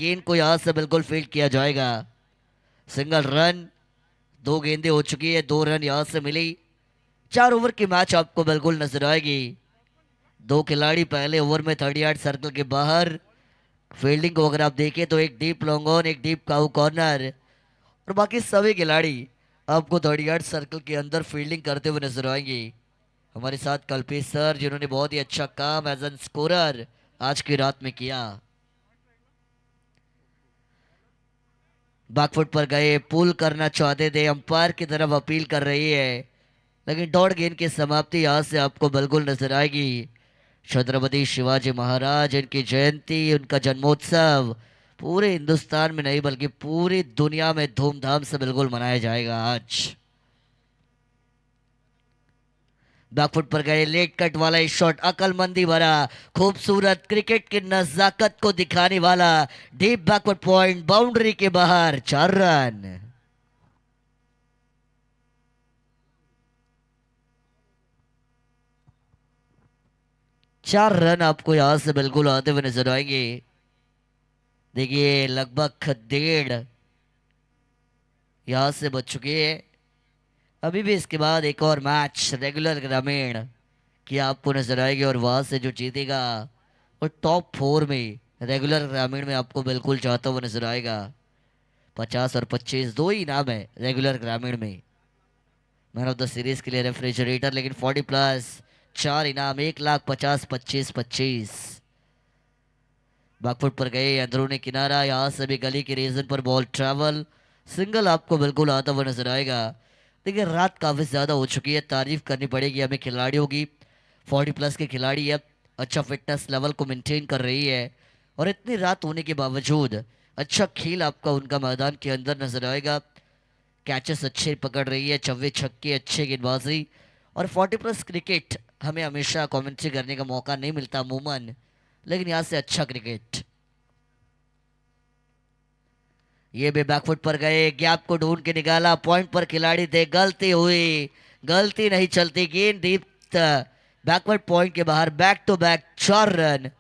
गेंद को यहां से बिल्कुल फील्ड किया जाएगा। सिंगल रन, दो गेंदें हो चुकी है, 2 रन यहां से मिली। 4 ओवर की मैच आपको बिल्कुल नजर आएगी। दो खिलाड़ी पहले ओवर में 30 यार्ड सर्कल के बाहर। फील्डिंग को अगर आप देखें तो एक डीप लॉन्ग ऑन, एक डीप काउ कॉर्नर, और बाकी सभी खिलाड़ी आपको 30 यार्ड सर्कल के अंदर फील्डिंग करते हुए नजर आएंगे। हमारे साथ कल्पेश सर, जिन्होंने बहुत ही अच्छा काम एज एन स्कोरर आज की रात में किया। बैकफुट पर गए, पुल करना चाहते थे, अंपायर की तरफ अपील कर रही है, लेकिन डॉट गेंद की समाप्ति यहां से आपको बिल्कुल नजर आएगी। छत्रपति शिवाजी महाराज, इनकी जयंती, उनका जन्मोत्सव पूरे हिंदुस्तान में नहीं बल्कि पूरी दुनिया में धूमधाम से बिल्कुल मनाया जाएगा आज। बैकफुट पर गए, लेट कट वाला ये शॉट अकलमंदी भरा, खूबसूरत क्रिकेट की नजाकत को दिखाने वाला डीप बैकवर्ड पॉइंट, बाउंड्री के बाहर, 4 रन। 4 रन आपको यहां से बिल्कुल आते हुए नजर आएंगे। देखिए लगभग डेढ़ यहां से बच चुके हैं। अभी भी इसके बाद एक और मैच रेगुलर ग्रामीण की आपको नजर आएगी, और वहां से जो जीतेगा वो टॉप 4 में रेगुलर ग्रामीण में आपको बिल्कुल जाता हुआ नजर आएगा। 50 और 25 दो ही इनाम है रेगुलर ग्रामीण में। मैन ऑफ द सीरीज के लिए रेफ्रिजरेटर, लेकिन 40+ 4 इनाम, 1,50,000, 25-25। बैकफुट पर गए, अंदरूनी किनारा, यहाँ से भी गली के रीजन पर बॉल ट्रैवल, सिंगल आपको बिल्कुल आता हुआ नजर आएगा। देखिए रात काफ़ी ज़्यादा हो चुकी है, तारीफ करनी पड़ेगी हमें खिलाड़ियों की। 40+ के खिलाड़ी अब अच्छा फिटनेस लेवल को मेंटेन कर रही है, और इतनी रात होने के बावजूद अच्छा खेल आपका उनका मैदान के अंदर नजर आएगा। कैचेस अच्छे पकड़ रही है, चौवे छक्के, अच्छे गेंदबाजी, और 40+ क्रिकेट हमें हमेशा कमेंट्री करने का मौका नहीं मिलता अमूमन, लेकिन यहाँ से अच्छा क्रिकेट। ये भी बैकफुट पर गए, गैप को ढूंढ के निकाला, पॉइंट पर खिलाड़ी थे, गलती हुई, गलती नहीं चलती, गेंद डीप बैकवर्ड पॉइंट के बाहर, बैक टू बैक 4 रन।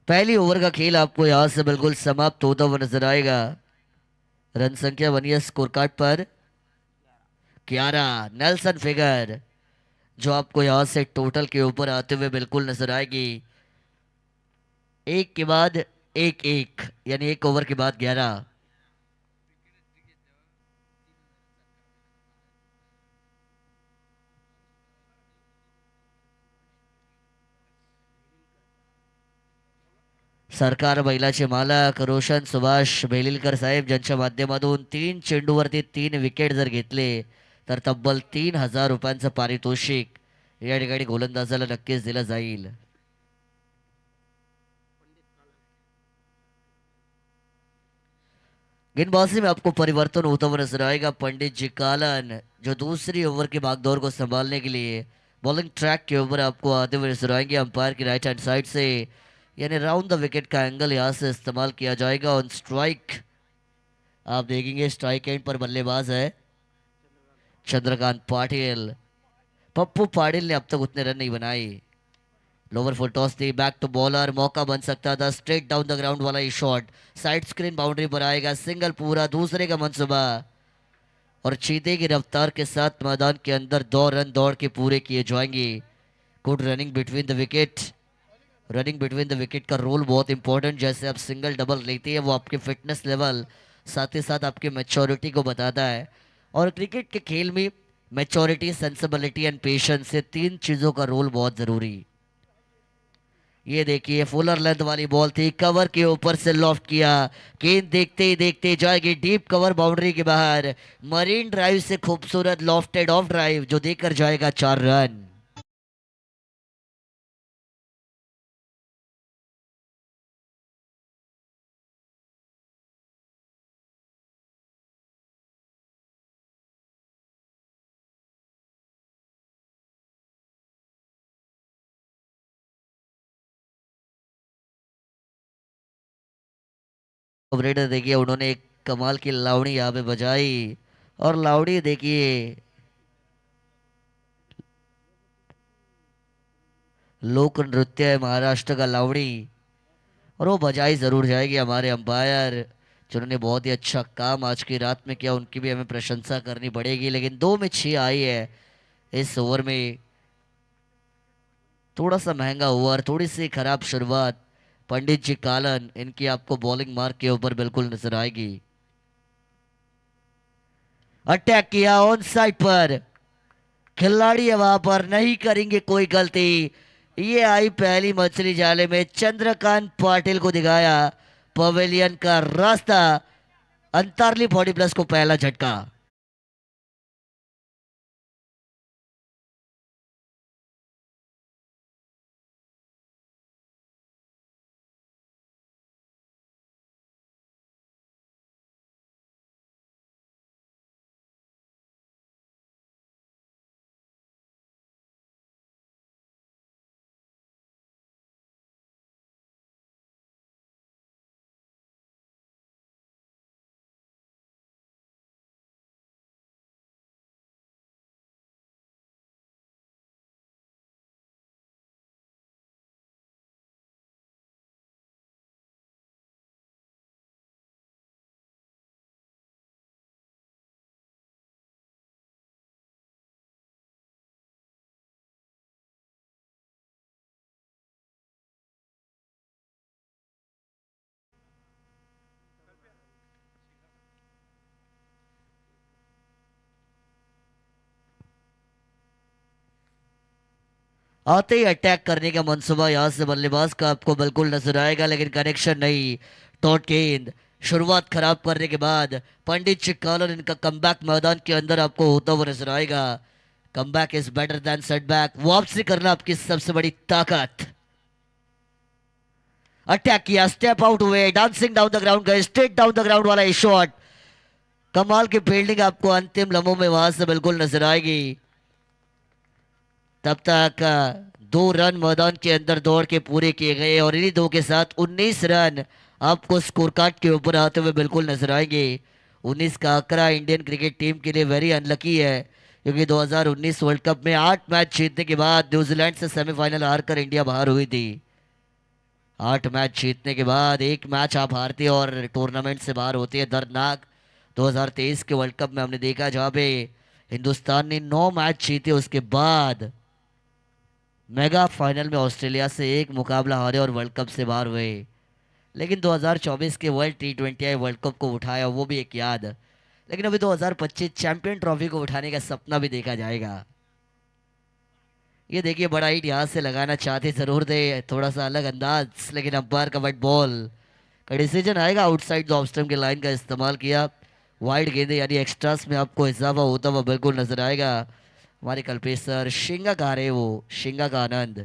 पहली ओवर का खेल आपको यहां से बिल्कुल समाप्त होता हुआ नजर आएगा। रन संख्या बनी है स्कोर कार्ड पर 11, नेल्सन फिगर, जो आपको यहां से टोटल के ऊपर आते हुए बिल्कुल नजर आएगी। एक के बाद एक एक, यानी एक ओवर के बाद 11। सरकार बैलाचे मालक रोशन सुभाष बेलिलकर साहेब, ज्यांच्या माध्यमातून 3 चेंडूवरती 3 विकेट जर घेतले तर तब्बल 3,000 रुपयांचं पारितोषिक या ठिकाणी गोलंदाजाला नक्कीच दिलं जाईल। गेंदबाजी में आपको परिवर्तन होता हुआ नजर आएगा। पंडित जी कालन, जो दूसरी ओवर की भागदौड़ को संभालने के लिए बॉलिंग ट्रैक के ऊपर आपको आते हुए नजर आएंगे, अंपायर की राइट हैंड साइड से, यानी राउंड द विकेट का एंगल यहाँ से इस्तेमाल किया जाएगा। ऑन स्ट्राइक आप देखेंगे स्ट्राइक एंड पर बल्लेबाज है चंद्रकांत पाटिल। पप्पू पाटिल ने अब तक उतने रन नहीं बनाए। लोअर फुल टॉस थी, बैक टू बॉलर, मौका बन सकता था, स्ट्रेट डाउन द ग्राउंड वाला ये शॉट साइड स्क्रीन बाउंड्री पर आएगा, सिंगल पूरा, दूसरे का मंसूबा, और चीते की रफ्तार के साथ मैदान के अंदर 2 रन दौड़ के पूरे किए जाएंगे। Good running between the wicket. Running between the wicket का रोल बहुत इंपॉर्टेंट, जैसे आप सिंगल डबल लेते हैं वो आपके फिटनेस लेवल साथ ही साथ आपकी मैच्योरिटी को बताता है, और क्रिकेट के खेल में मैच्योरिटी, सेंसिबिलिटी एंड पेशेंस, ये 3 चीज़ों का रोल बहुत ज़रूरी। ये देखिए फुलर लेंथ वाली बॉल थी, कवर के ऊपर से लॉफ्ट किया, गेंद देखते ही देखते जाएगी डीप कवर बाउंड्री के बाहर, मरीन ड्राइव से खूबसूरत लॉफ्टेड ऑफ ड्राइव जो देकर जाएगा 4 रन। ऑपरेटर देखिए उन्होंने एक कमाल की लावणी यहाँ पे बजाई। और लावणी देखिए लोक नृत्य है महाराष्ट्र का लावणी। और वो बजाई जरूर जाएगी हमारे अंपायर जिन्होंने बहुत ही अच्छा काम आज की रात में किया, उनकी भी हमें प्रशंसा करनी पड़ेगी। लेकिन 2 में 6 आई है इस ओवर में। थोड़ा सा महंगा ओवर, थोड़ी सी खराब शुरुआत। पंडित जी कालन इनकी आपको बॉलिंग मार्क के ऊपर बिल्कुल नजर आएगी। अटैक किया ऑन साइड पर, खिलाड़ी है वहां पर, नहीं करेंगे कोई गलती। ये आई पहली मछली जाले में, चंद्रकांत पाटिल को दिखाया पवेलियन का रास्ता। अंतरली 40+ को पहला झटका। आते ही अटैक करने का मंसूबा यहां से बल्लेबाज का आपको बिल्कुल नजर आएगा, लेकिन कनेक्शन नहीं। डॉट गेंद, शुरुआत खराब करने के बाद पंडित चिक्कालन इनका कमबैक मैदान के अंदर आपको होता हुआ नजर आएगा। Comeback is better than setback, वापसी करना आपकी सबसे बड़ी ताकत। अटैक किया, स्टेप आउट हुए, डांसिंग डाउन द ग्राउंड गए, स्ट्रेट डाउन द ग्राउंड वाला शॉट। कमाल की फील्डिंग आपको अंतिम लम्हों में वहां से बिल्कुल नजर आएगी। तब तक 2 रन मैदान के अंदर दौड़ के पूरे किए गए और इन्हीं 2 के साथ 19 रन आपको स्कोर कार्ड के ऊपर आते हुए बिल्कुल नजर आएंगे। 19 का आंकड़ा इंडियन क्रिकेट टीम के लिए वेरी अनलकी है, क्योंकि 2019 वर्ल्ड कप में 8 मैच जीतने के बाद न्यूजीलैंड से सेमीफाइनल हारकर इंडिया बाहर हुई थी। 8 मैच जीतने के बाद एक मैच आप हारते और टूर्नामेंट से बाहर होते हैं, दर्दनाक। 2023 के वर्ल्ड कप में हमने देखा जहाँ पे हिंदुस्तान ने 9 मैच जीते, उसके बाद मेगा फाइनल में ऑस्ट्रेलिया से एक मुकाबला हारे और वर्ल्ड कप से बाहर हुए। लेकिन 2024 के वर्ल्ड T20I वर्ल्ड कप को उठाया, वो भी एक याद। लेकिन अभी 2025 चैंपियन ट्रॉफी को उठाने का सपना भी देखा जाएगा। ये देखिए बड़ा हिट यहाँ से लगाना चाहते जरूर थे, थोड़ा सा अलग अंदाज, लेकिन अंपायर का बट बॉल का डिसीजन आएगा। आउटसाइड ऑफ स्टंप के लाइन का इस्तेमाल किया, वाइड गेंदे यानी एक्स्ट्रास में आपको इजाफा होता हुआ बिल्कुल नजर आएगा। हमारे कल्पेश शिंगा का रहे वो, शिंगा का आनंद।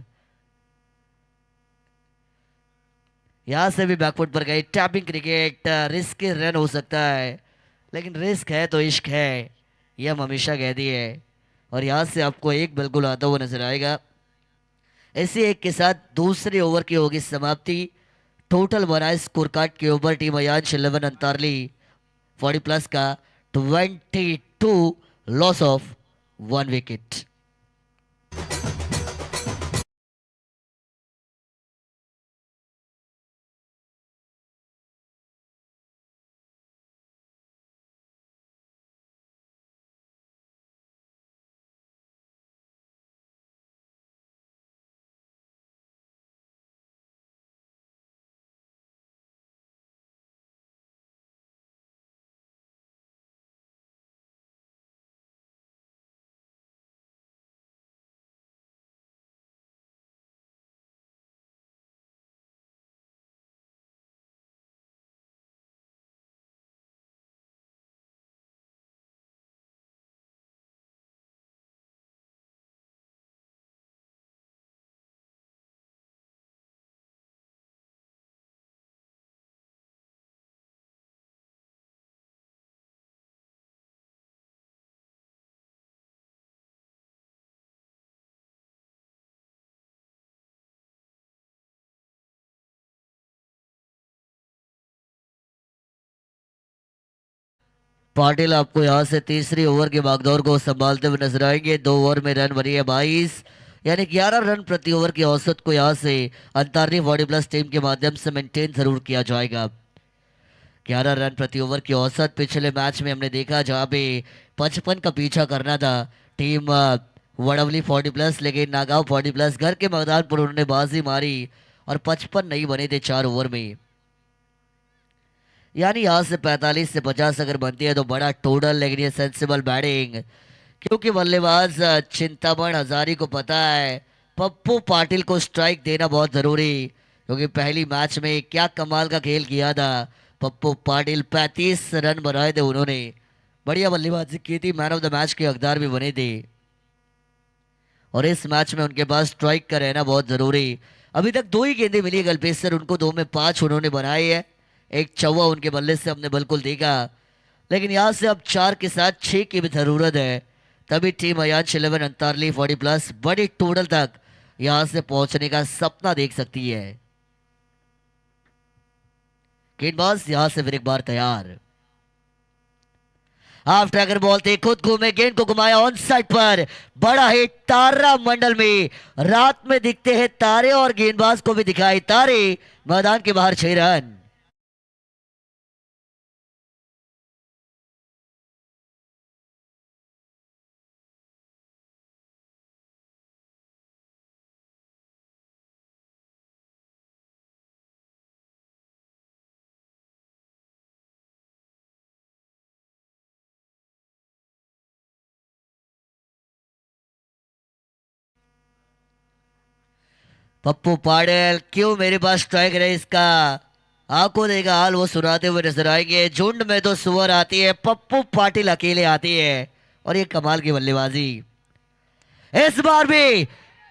यहाँ से भी बैकफुट पर गई, टैपिंग क्रिकेट रिस्क रन हो सकता है, लेकिन रिस्क है तो इश्क है, ये हम हमेशा कहती है। और यहाँ से आपको एक बिल्कुल आता हुआ नजर आएगा। इसी एक के साथ दूसरे ओवर की होगी समाप्ति। टोटल बना स्कोर कार्ड के ऊपर टीम अयान 11 अंतारली 40+ का 22, लॉस ऑफ 1 विकेट। पाटिल आपको यहां से तीसरी ओवर के भागदौड़ को संभालते हुए नजर आएंगे। 2 ओवर में रन बनी है 22, यानी 11 रन प्रति ओवर की औसत को यहां से अंतरली 40+ टीम के माध्यम से मेंटेन जरूर किया जाएगा। 11 रन प्रति ओवर की औसत पिछले मैच में हमने देखा जहां पे 55 का पीछा करना था टीम वडवली 40+, लेकिन नागांव 40+ घर के मैदान पर उन्होंने बाजी मारी और 55 नहीं बने थे 4 ओवर में। यानी यहां से 45 से 50 अगर बनती है तो बड़ा टोटल, लेकिन ये सेंसिबल बैटिंग, क्योंकि बल्लेबाज चिंतामण हजारी को पता है पप्पू पाटिल को स्ट्राइक देना बहुत जरूरी, क्योंकि पहली मैच में क्या कमाल का खेल किया था पप्पू पाटिल। 35 रन बनाए थे उन्होंने, बढ़िया बल्लेबाजी की थी, मैन ऑफ द मैच के हकदार भी बने थे। और इस मैच में उनके पास स्ट्राइक का रहना बहुत जरूरी। अभी तक 2 ही गेंदें मिली गलपेसर उनको, 2 में 5 उन्होंने बनाए है, एक चौवा उनके बल्ले से हमने बिल्कुल देखा, लेकिन यहां से अब 4 के साथ 6 की भी जरूरत है, तभी टीम अयान 11 अंतारली 40+ बड़ी टोटल तक यहां से पहुंचने का सपना देख सकती है। गेंदबाज यहां से फिर एक बार तैयार, हाफ ट्रैकर बॉल थे, खुद घूमे, गेंद को घुमाया ऑन साइड पर, बड़ा हिट तारा मंडल में। रात में दिखते हैं तारे और गेंदबाज को भी दिखाई तारे, मैदान के बाहर 6 रन। पप्पू पाटिल क्यों मेरे पास स्ट्राइक रहे इसका आपको देगा हाल वो सुनाते हुए नजर आएंगे। झुंड में तो सुअर आती है, पप्पू पाटिल अकेले आती है, और ये कमाल की बल्लेबाजी। इस बार भी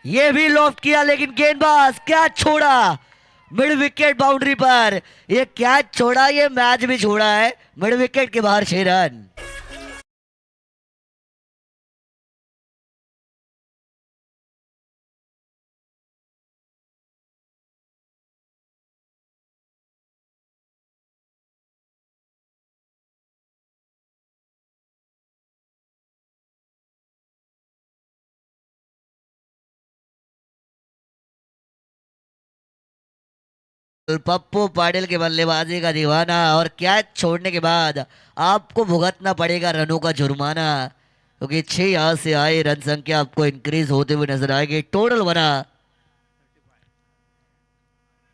ये भी लॉफ्ट किया, लेकिन गेंदबाज कैच छोड़ा मिड विकेट बाउंड्री पर, ये कैच छोड़ा, ये मैच भी छोड़ा है, मिड विकेट के बाहर 6 रन। पप्पू पाटिल के बल्लेबाजी का दीवाना, और कैच छोड़ने के बाद आपको भुगतना पड़ेगा रनों का जुर्माना, क्योंकि 6 यहां से आए, रन संख्या आपको इंक्रीज होते हुए नजर आएगी। टोटल बना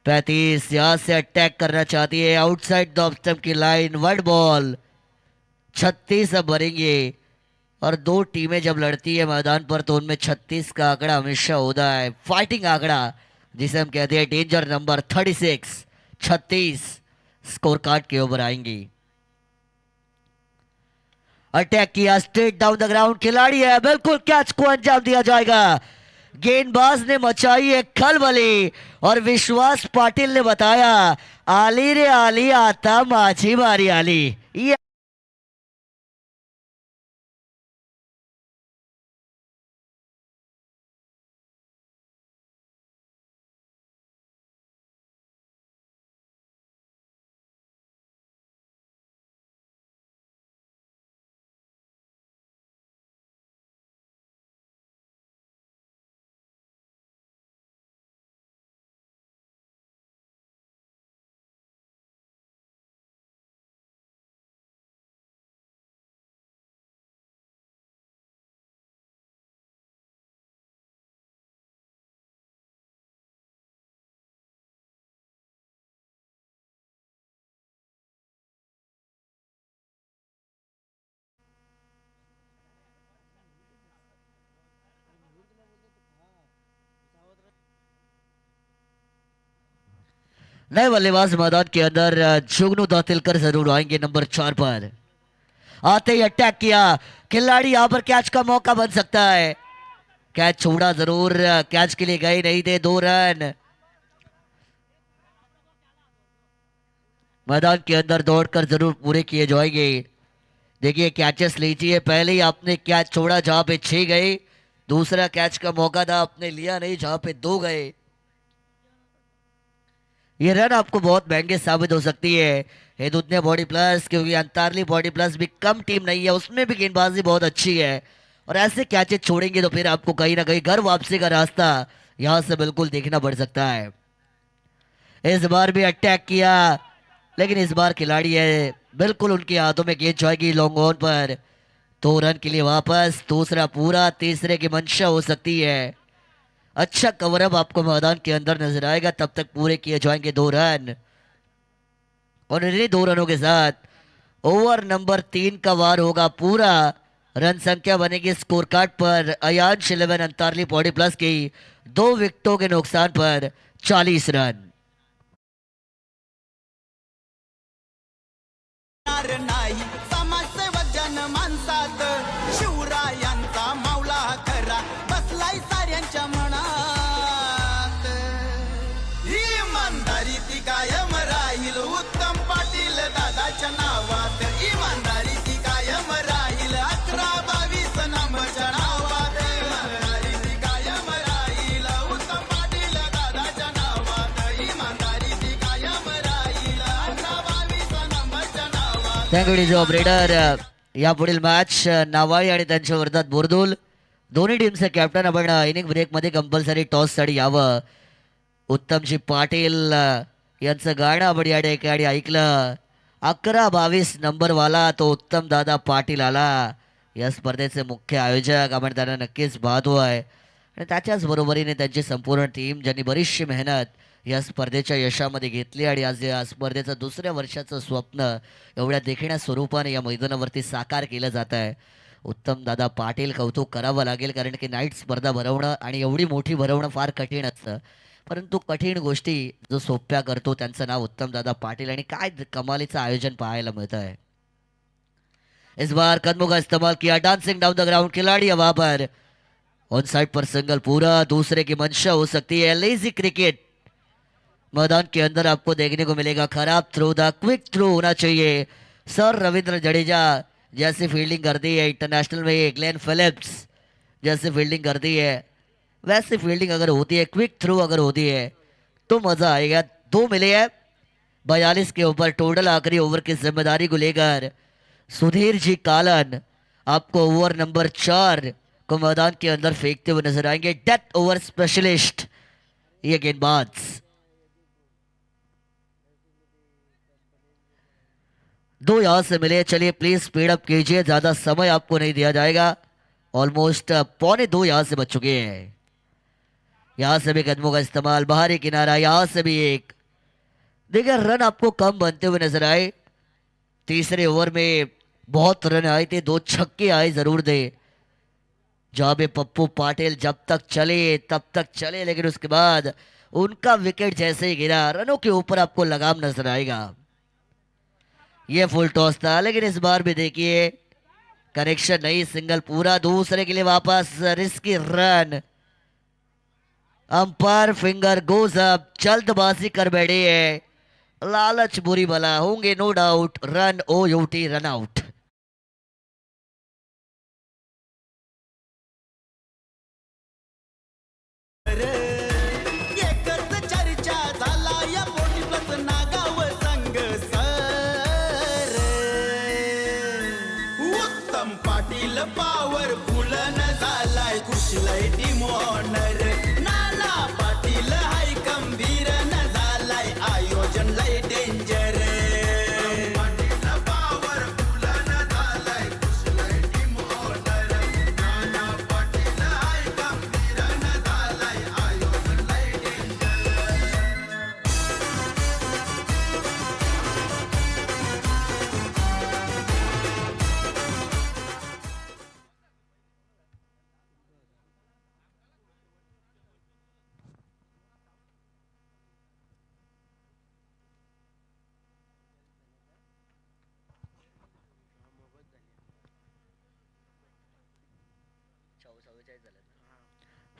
35, यहां से अटैक करना चाहती है आउटसाइड द ऑफ स्टंप की लाइन, वर्ड बॉल 36 अब भरेंगे। और 2 टीमें जब लड़ती है मैदान पर तो उनमें 36 का आंकड़ा हमेशा होता है फाइटिंग आंकड़ा, जिसे हम कहते हैं डेंजर नंबर 36। 36 स्कोर कार्ड के ओवर आएंगी। अटैक किया स्ट्रेट डाउन द ग्राउंड, खिलाड़ी है, बिल्कुल कैच को अंजाम दिया जाएगा। गेंदबाज ने मचाई है खलबली, और विश्वास पाटिल ने बताया आली रे आली आता माझी मारी आली। ये नए बल्लेबाज मैदान के अंदर जुगनू दातिलकर जरूर आएंगे नंबर 4 पर। आते ही अटैक किया, खिलाड़ी यहां पर कैच का मौका बन सकता है, कैच छोड़ा जरूर, कैच के लिए गए नहीं थे, 2 रन। मैदान के अंदर दौड़कर जरूर पूरे किए जाएंगे। देखिए कैचेस लीजिए, पहले ही आपने कैच छोड़ा जहां पे 6 गए, दूसरा कैच का मौका था आपने लिया नहीं जहां पे 2 गए। ये रन आपको बहुत महंगे साबित हो सकती है। ये दूधने बॉडी प्लस, क्योंकि अंतारली बॉडी प्लस भी कम टीम नहीं है, उसमें भी गेंदबाजी बहुत अच्छी है। और ऐसे कैचेज छोड़ेंगे तो फिर आपको कहीं ना कहीं घर वापसी का रास्ता यहाँ से बिल्कुल देखना पड़ सकता है। इस बार भी अटैक किया, लेकिन इस बार खिलाड़ी है बिल्कुल उनके हाथों में गेंद जाएगी लॉन्ग ऑन पर। 2 रन के लिए वापस, दूसरा पूरा, तीसरे की मंशा हो सकती है। अच्छा कवरअप आपको मैदान के अंदर नजर आएगा, तब तक पूरे किए जाएंगे 2 रन। और इन्हीं 2 रनों के साथ ओवर नंबर 3 का वार होगा पूरा। रन संख्या बनेगी स्कोर कार्ड पर अयांश 11 अंतारली बॉडी प्लस की 2 विकेटों के नुकसान पर 40 रन। नाही समाजसेवक जन माणसात शिवरायांचा मावला खरा बसलाय साऱ्यांच्या मनात. इमानदारी ती कायम राहील उत्तम पाटील दादाच्या नावात. इमानदारी ती कायम राहील 11-22 नंबरच्या नावात. इमानदारी ती कायम राहील उत्तम पाटील दादाच्या नावात. इमानदारी ती कायम राहील 11-22 नंबरच्या नावात. Thank you DJ operator. या पुढील मॅच नावाई आणि त्यांच्या विरोधात बोरदुल दोन्ही टीमचे कॅप्टन आपण इनिंग ब्रेकमध्ये कंपल्सरी टॉससाठी यावं. उत्तमजी पाटील यांचं गाणं आपण या ठिकाणी ऐकलं. 11-22 नंबरवाला तो उत्तम दादा पाटील आला. या स्पर्धेचे मुख्य आयोजक आपण त्यांना नक्कीच पाहतोय आणि त्याच्याच बरोबरीने त्यांची संपूर्ण टीम ज्यांनी बरीचशी मेहनत या स्पर्धेच्या यशामध्ये घेतली आणि आज या स्पर्धेचं 2ऱ्या वर्षाचं स्वप्न एवढ्या देखण्या स्वरूपाने या मैदानावरती साकार केलं जात आहे. उत्तम दादा पाटील कौतुक करावं लागेल, कारण की नाईट स्पर्धा भरवणं आणि एवढी मोठी भरवणं फार कठीण असतं, परंतु कठीण गोष्टी जो सोप्या करतो त्यांचं नाव उत्तम दादा पाटील. आणि काय कमालीचं आयोजन पाहायला मिळत आहे. इस बार कदमों का इस्तेमाल किया, डांसिंग डाउन द ग्राउंड, खिलाड़ी हवा पर, ऑन साइड पर सिंगल पूरा, दूसरे की मंशा हो सकती है. लेजी क्रिकेट मैदान के अंदर आपको देखने को मिलेगा. खराब थ्रो था, क्विक थ्रो होना चाहिए. सर रविंद्र जडेजा जैसी फील्डिंग कर दी है इंटरनेशनल में, ग्लेन फिलिप्स जैसी फील्डिंग कर दी है, वैसी फील्डिंग अगर होती है, क्विक थ्रो अगर होती है तो मजा आएगा. 2 मिले हैं 42 के ऊपर टोटल. आखिरी ओवर की जिम्मेदारी को लेकर सुधीर जी कालन आपको ओवर नंबर 4 को मैदान के अंदर फेंकते हुए नजर आएंगे. डेथ ओवर स्पेशलिस्ट ये गेंदबाज. 2 यहां से मिले. चलिए प्लीज स्पीड अप कीजिए, ज्यादा समय आपको नहीं दिया जाएगा. ऑलमोस्ट 1:15 यहां से बच चुके हैं. यहां से भी कदमों का इस्तेमाल, बाहरी किनारा, यहां से भी एक. देखिए रन आपको कम बनते हुए नजर आए. तीसरे ओवर में बहुत रन आए थे, 2 छक्के आए जरूर थे. जहां पे पप्पू पाटिल जब तक चले तब तक चले, लेकिन उसके बाद उनका विकेट जैसे ही गिरा, रनों के ऊपर आपको लगाम नजर आएगा. ये फुल टॉस था, लेकिन इस बार भी देखिए कनेक्शन नहीं, सिंगल पूरा, दूसरे के लिए वापस risky run. Umpire finger goes up, जल्दबाजी कर बैठे है. लालच बुरी भला, होंगे नो डाउट रन ओ यूटी रन आउट. एकच चर्चा झाला या बोटी प्लस नागाव संघ सर. उत्तम पाटील पावर फुलन झालाय, कुशलय टीम ऑनर. नाना पाटील हाय गंभीर न झालाय, आयोजन लय डेंजर. पाटील पावर फुलन झालाय, कुशलय टीम ऑनर. नाना पाटील हाय गंभीर न झालाय, आयोजन लय डेंजर.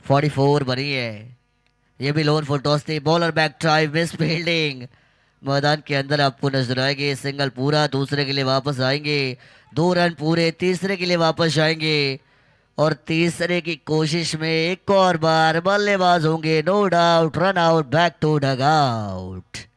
फोर्टी 44 बनी है. ये भी लोअर फुल टॉस थी. Bowler back drive, miss fielding. मैदान के अंदर आपको नजर आएंगे. सिंगल पूरा, दूसरे के लिए वापस आएंगे. 2 रन पूरे, तीसरे के लिए वापस जाएंगे. और तीसरे की कोशिश में एक और बार बल्लेबाज होंगे, no doubt, run out, back to dugout.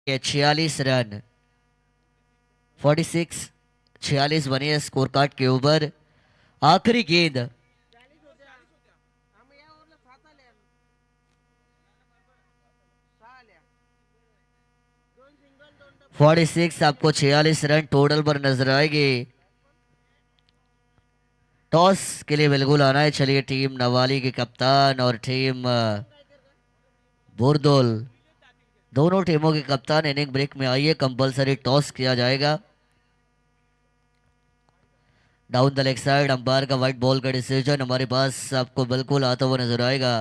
ये 46 रन, 46, 46 बनी है स्कोर कार्ड के ऊपर। आखिरी गेंद, 46, आपको 46 रन टोटल पर नजर आएगी। टॉस के लिए बिल्कुल आना है। चलिए, टीम नवाली के कप्तान और टीम बुरदुल, दोनों टीमों के कप्तान इनिंग ब्रेक में आइए। कंपलसरी टॉस किया जाएगा। Down the leg side umpire का व्हाइट बॉल का डिसीजन हमारे पास आपको बिल्कुल आता हुआ नजर आएगा।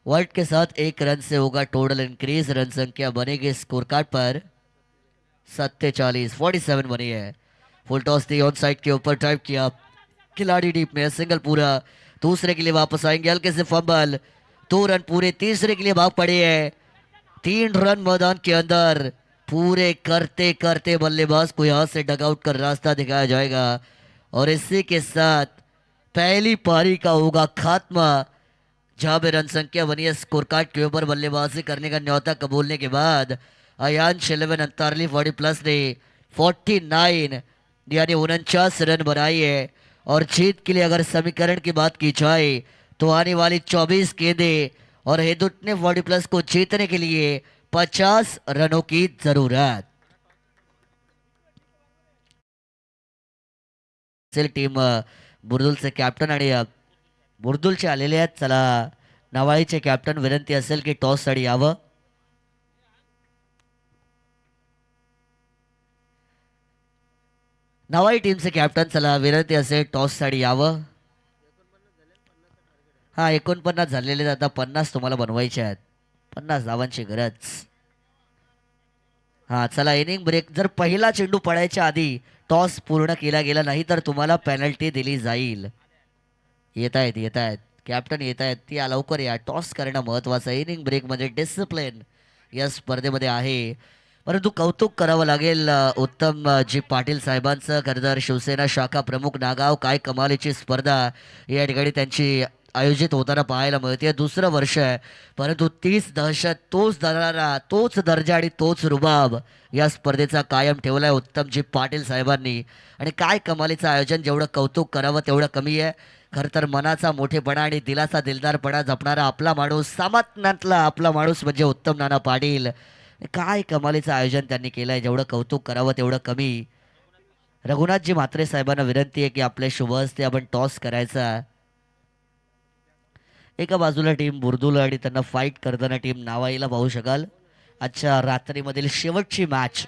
व्हाइट के साथ एक रन से होगा टोटल इंक्रीज। रन संख्या बनेगी स्कोर कार्ड पर 47, 47 बनी है। Full toss the, on side के ऊपर ड्राइव किया, खिलाड़ी डीप में, सिंगल पूरा। दूसरे के लिए वापस आएंगे, हल्के से फंबल, 2 रन पूरे। तीसरे के लिए भाग पड़े हैं, 3 रन मैदान के अंदर पूरे करते करते बल्लेबाज को यहां से डगआउट का रास्ता दिखाया जाएगा। और इसी के साथ पहली पारी का होगा खात्मा, जहां पे रन संख्या बनी है स्कोर कार्ड के ऊपर। बल्लेबाजी करने का न्योता कबूलने के बाद अयांश 11 अंतारली 40+ ने 49 यानी 49 रन बनाई है। और जीत के लिए अगर समीकरण की बात की जाए तो आने वाली 24 गेंदें और हेदुट ने 40+ को जीतने के लिए 50 रनों की जरूरत। टीम बुरदुलचे कॅप्टन आणि बुरदुलचे आलेले आहेत। चला, नवाळीचे कॅप्टन विनंती असेल की टॉस साठी यावं। नवाई टीमचे कॅप्टन, चला विनंती असेल टॉस साठी यावं। हा, 49 झालेले आहेत, आता 50 तुम्हाला बनवायचे आहेत। 50 धावांची गरज। हा चला, इनिंग ब्रेक, जर पहिला चेंडू पडायच्या आधी टॉस पूर्ण केला गेला नाही तर तुम्हाला पेनल्टी दिली जाईल। येत आहेत, येत आहेत कॅप्टन, येत आहेत, या लवकर या। टॉस करणं महत्वाचं आहे। इनिंग ब्रेक म्हणजे डिसिप्लिन या स्पर्धेमध्ये आहे। परंतु कौतुक करावं लागेल उत्तम जी पाटील साहेबांचं। खरं तर शिवसेना शाखा प्रमुख नागाव, काय कमालीची स्पर्धा या ठिकाणी त्यांची आयोजित होताना पाहायला मिळते। दुसरं वर्ष आहे, परंतु तीच दहशत, तोच दरारा, तोच दर्जा आणि तोच रुबाब या स्पर्धेचा कायम ठेवलाय उत्तमजी पाटील साहेबांनी। आणि काय कमालीचं आयोजन, जेवढं कौतुक करावं तेवढं कमी आहे। खरं तर मनाचा मोठेपणा आणि दिलाचा दिलदारपणा जपणारा आपला माणूस, सामान्यातला आपला माणूस म्हणजे उत्तम नाना पाटील। काय कमालीचं आयोजन त्यांनी केलंय, जेवढं कौतुक करावं तेवढं कमी। रघुनाथजी म्हात्रे साहेबांना विनंती आहे की आपले शुभ हस्ते आपण टॉस करायचा। एका बाजूला टीम बुरदुल आणि त्यांना फाईट करताना टीम नावाईला पाहू शकाल। आजच्या रात्रीमधील शेवटची match,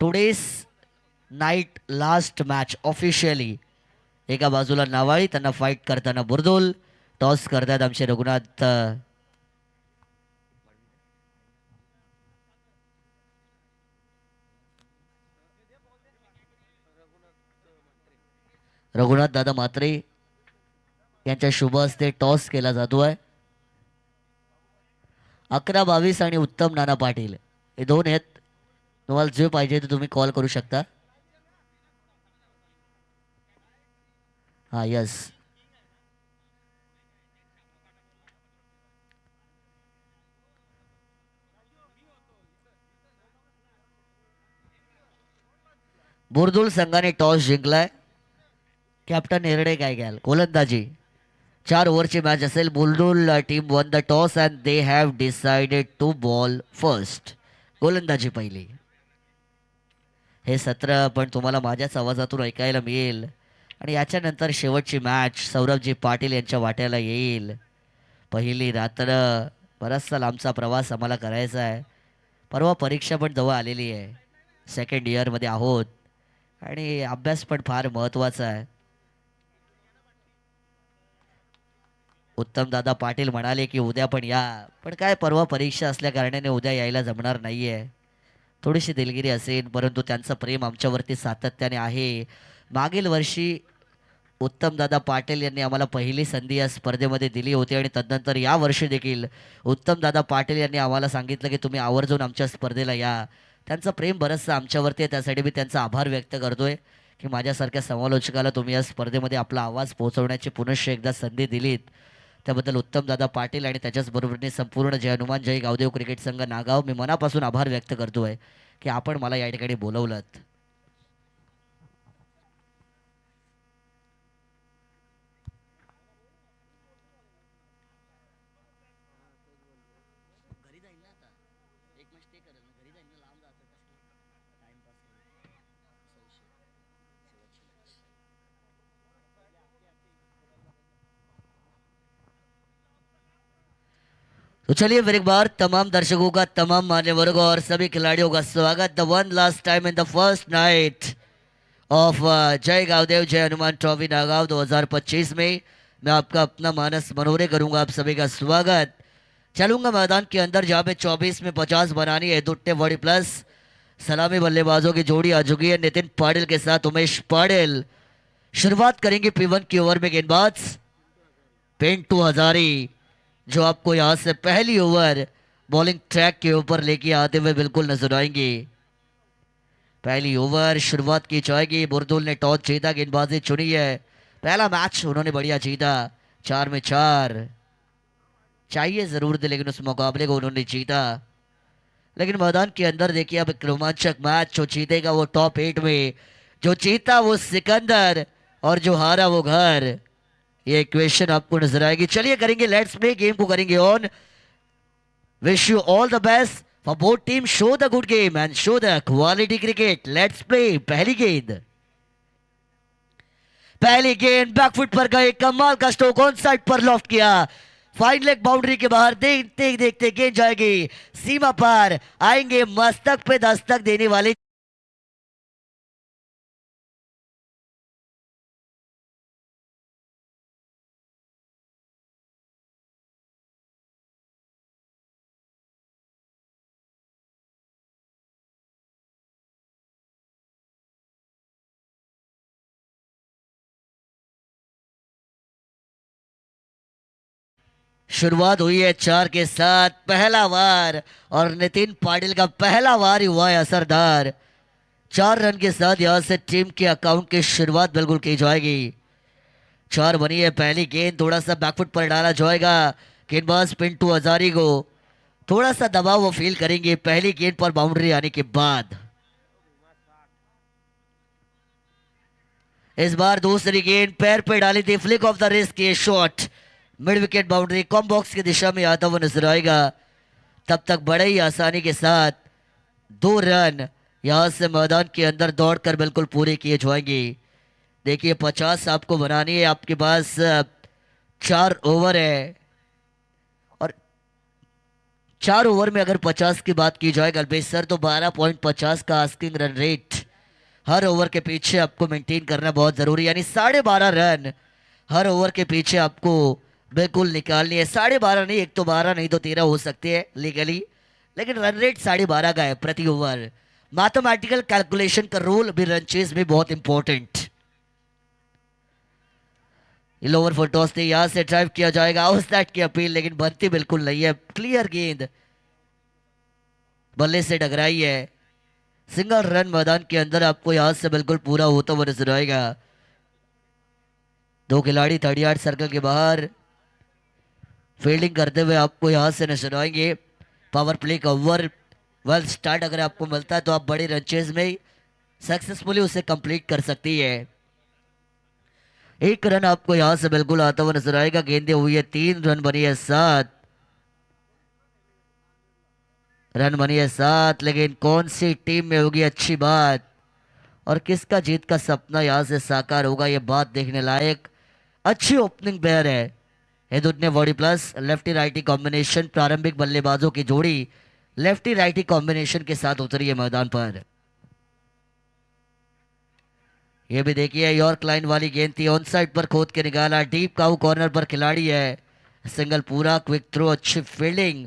today's night last match officially. एका बाजूला नावाळी, त्यांना फाईट करताना बुरदुल। टॉस करतात आमचे रघुनाथ रघुनाथ दादा म्हात्रे यांच्या शुभ हस्ते टॉस केला जातोय। 11-22 आणि उत्तम नाना पाटील हे दोन आहेत। तुम्हाला जे पाहिजे ते तुम्ही कॉल करू शकता। हा, यस, बुरदुल संघाने टॉस जिंकलाय. कॅप्टन निर्णय काय घ्याल? गोलंदाजी. 4 ओव्हरची मॅच असेल. बुलडुल team won the toss and they have decided to bowl first. गोलंदाजी पहिली. हे सत्र पण तुम्हाला माझ्याच आवाजातून ऐकायला मिळेल आणि याच्यानंतर शेवटची मॅच सौरभजी पाटील यांच्या वाट्याला येईल. पहिली रात्र. बराचसा लांबचा प्रवास आम्हाला करायचा आहे. परवा परीक्षा पण जवळ आलेली आहे. सेकंड इयरमध्ये आहोत आणि अभ्यास पण फार महत्त्वाचा आहे. उत्तम दादा पाटील म्हणाले की उद्या पण या, पण काय परवा परीक्षा असल्या कारणाने उद्या यायला जमणार नाही आहे. थोडीशी दिलगिरी असेल, परंतु त्यांचं प्रेम आमच्यावरती सातत्याने आहे. मागील वर्षी उत्तमदादा पाटील यांनी आम्हाला पहिली संधी या स्पर्धेमध्ये दिली होती आणि तदनंतर या वर्षी देखील उत्तमदादा पाटील यांनी आम्हाला सांगितलं की तुम्ही आवर्जून आमच्या स्पर्धेला या. त्यांचं प्रेम बरंचसं आमच्यावरती आहे. त्यासाठी मी त्यांचा आभार व्यक्त करतोय की माझ्यासारख्या समालोचकाला तुम्ही या स्पर्धेमध्ये आपला आवाज पोहोचवण्याची पुनश्च एकदा संधी दिलीत. त्याबद्दल उत्तमदादा पाटील आणि त्याच्याचबरोबरीने संपूर्ण जय हनुमान जय गावदेव क्रिकेट संघ नागाव मी मनापासून आभार व्यक्त करतोय की आपण मला या ठिकाणी बोलवलं. तो चलिए फिर एक बार तमाम दर्शकों का, तमाम मान्यवरों का और सभी खिलाड़ियों का स्वागत the one last time in the first night of जय गावदेव जय हनुमान ट्रॉफी नागांव 2025 में मैं आपका अपना मानस मनोरे करूंगा. आप सभी का स्वागत. चलूंगा मैदान के अंदर जहां पे 24 में 50 बनानी है. दुट्टे बड़ी प्लस सलामी बल्लेबाजों की जोड़ी आ चुकी है. नितिन पाटिल के साथ उमेश पाटिल. शुरुआत करेंगे P1 की ओवर में गेंदबाज पिंटू हजारी, जो आपको यहां से पहली ओवर बॉलिंग ट्रैक के ऊपर लेके आते हुए बिल्कुल नजर आएंगे. पहली ओवर शुरुआत की जाएगी. बुरदुल ने टॉस जीता, गेंदबाजी चुनी है. पहला मैच उन्होंने बढ़िया जीता. 4 में 4 चाहिए जरूर थे, लेकिन उस मुकाबले को उन्होंने जीता. लेकिन मैदान के अंदर देखिए अब एक रोमांचक मैच. जो जीतेगा वो टॉप 8 में, जो जीता वो सिकंदर और जो हारा वो घर. ये इक्वेशन आपको नजर आएगी. चलिए करेंगे लेट्स प्ले. गेम को करेंगे on. Wish you all the best for both team. Show the good game and show the quality cricket. Let's play. पहली गेंद. पहली गेंद बैकफुट पर गए. कमाल का स्ट्रोक ऑन साइड पर लॉफ्ट किया. फाइन लेग बाउंड्री के बाहर. देखते देखते गेंद जाएगी सीमा पर. आएंगे मस्तक पे दस्तक देने वाले शुरुआत हुई है 4 के साथ. पहला वार और नितिन पाटिल का पहला वार ही हुआ है असरदार. 4 रन के साथ यहां से टीम के अकाउंट की शुरुआत बिल्कुल की जाएगी. 4 बनी है. पहली गेंद थोड़ा सा बैकफुट पर डाला जाएगा. गेंदबाज पिंटू हजारी को थोड़ा सा दबाव वो फील करेंगे पहली गेंद पर बाउंड्री आने के बाद. इस बार दूसरी गेंद पैर पे डाली थी. फ्लिक ऑफ द रिस्ट ये shot mid wicket boundary com box की दिशा में आता हुआ नजर आएगा. तब तक बड़े ही आसानी के साथ 2 रन यहां से मैदान के अंदर दौड़कर बिल्कुल पूरे किए जाएंगे. देखिए 50 आपको बनानी है. आपके पास 4 ओवर है और 4 ओवर में अगर 50 की बात की जाए गलबेज सर तो 12.50 का आस्किंग रन रेट हर ओवर के पीछे आपको मेंटेन करना बहुत जरूरी है. यानी 12.5 रन हर ओवर के पीछे आपको बिल्कुल निकालनी है. 12.5 नहीं, एक तो 12 नहीं तो 13 हो सकती है लीगली, लेकिन रन रेट 12.5 का है प्रति ओवर. मैथमेटिकल कैलकुलेशन का रूल भी रन चेज में बहुत इंपॉर्टेंट. ओवर फॉर टॉस थे. यहां से ड्राइव किया जाएगा हाउस दैट की अपील, लेकिन बनती बिल्कुल नहीं है. क्लियर गेंद बल्ले से टकराई है. सिंगल रन मैदान के अंदर आपको यहां से बिल्कुल पूरा होता हुआ नजर आएगा. 2 खिलाड़ी 30 यार्ड सर्कल के बाहर फील्डिंग करते हुए आपको यहां से नजर आएंगे. पावर प्ले का ओवर वेल स्टार्ट अगर आपको मिलता है तो आप बड़ी रन चेज में सक्सेसफुली उसे कंप्लीट कर सकती है। एक रन आपको यहां से बिल्कुल आता हुआ नजर आएगा। गेंदे हुई है 3 रन बनी है 7 रन बनी है 7, लेकिन कौन सी टीम में होगी अच्छी बात और किसका जीत का सपना यहां से साकार होगा, ये बात देखने लायक। अच्छी ओपनिंग पेयर है हेदुद ने body plus lefty righty combination. प्रारंभिक बल्लेबाजों की जोड़ी लेफ्टी राइटी कॉम्बिनेशन के साथ उतरी है मैदान पर। ये भी देखिए यॉर्क लाइन वाली गेंद थी, ऑन साइड पर खोद के निकाला। डीप काऊ कॉर्नर पर खिलाड़ी है, सिंगल पूरा, क्विक थ्रो, अच्छी फील्डिंग